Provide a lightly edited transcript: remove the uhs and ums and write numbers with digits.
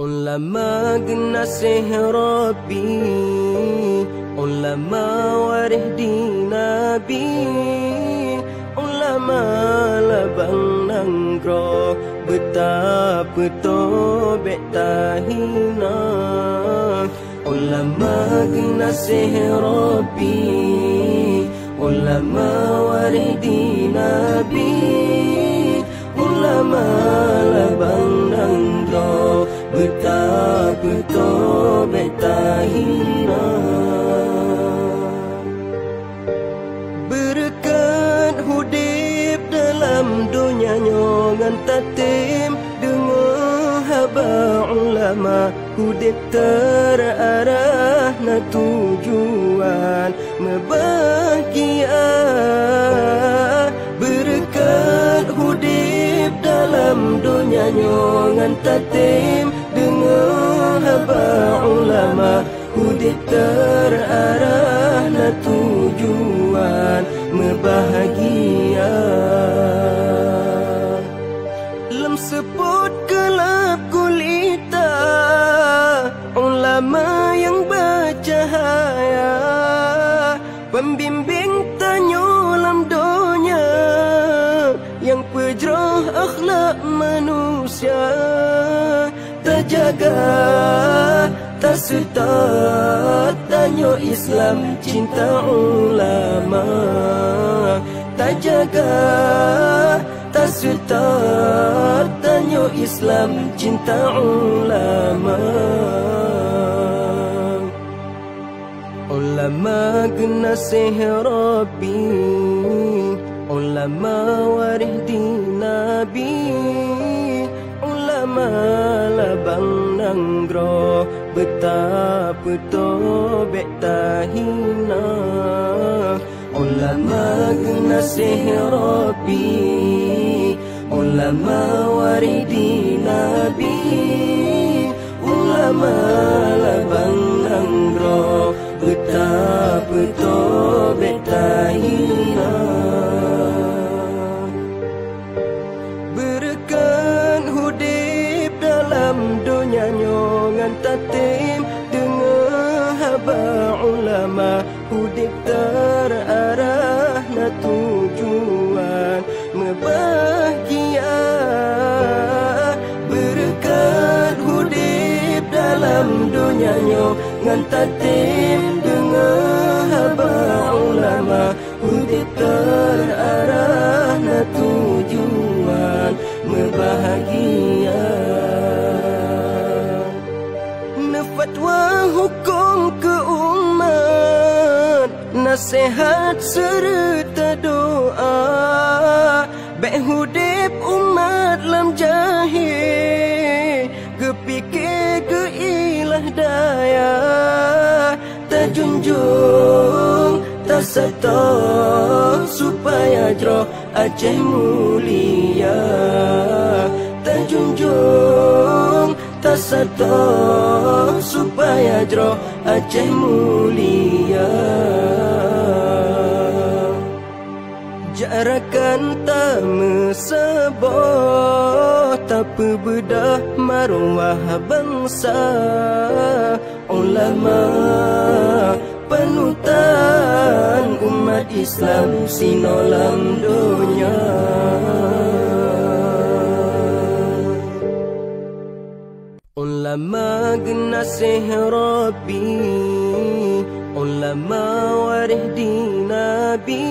Ulama genasih Rabbi, ulama warih di Nabi, ulama labang nanggro betapa tobek tahina. Ulama genasih Rabbi, ulama warih di Nabi, ulama labang nanggro betapa tobek tahina. Berkat hudip dalam dunia nyongan tatim, dengar haba ulama hudip terarah na tujuan membahagia. Berkat hudip dalam dunia nyongan tatim, dengar haba ulama hudip terarah na tujuan membahagia. Lem seput gelap gulita, ulama yang bercahaya, pembimbing tanyolam dunia, yang pejroh akhlak manusia. Terjaga tak setat tanyo Islam cinta ulama. Terjaga tak setat tanyo Islam cinta ulama. Ulama genasih Rabbi, ulama warih di Nabi, ulama labang nanggro betapa tobek tahina. Ulama genasih Rabbi, ulama warih di Nabi, ulama labang nanggro betapa tobek tahina. Berkat hudip dalam dunia nyongan tatim, dengar haba ulama hudip terarah na tujuan membahagia. Berkat hudip dalam dunia nyongan tatim, dengar haba ulama hudip terarah na tujuan membahagia. Fatwa hukum ke umat, nasihat serta doa, baik hudip umat lam jahil, kepikir ke ilah daya. Terjunjung tak setor supaya jroh Aceh mulia. Terjunjung tak setor supaya jroh Aceh mulia. Jarakan tak mesebah, tapi bedah maruah bangsa. Ulama panutan umat Islam sinolam dunia. Ulama genasih Rabbi, ulama warih di Nabi,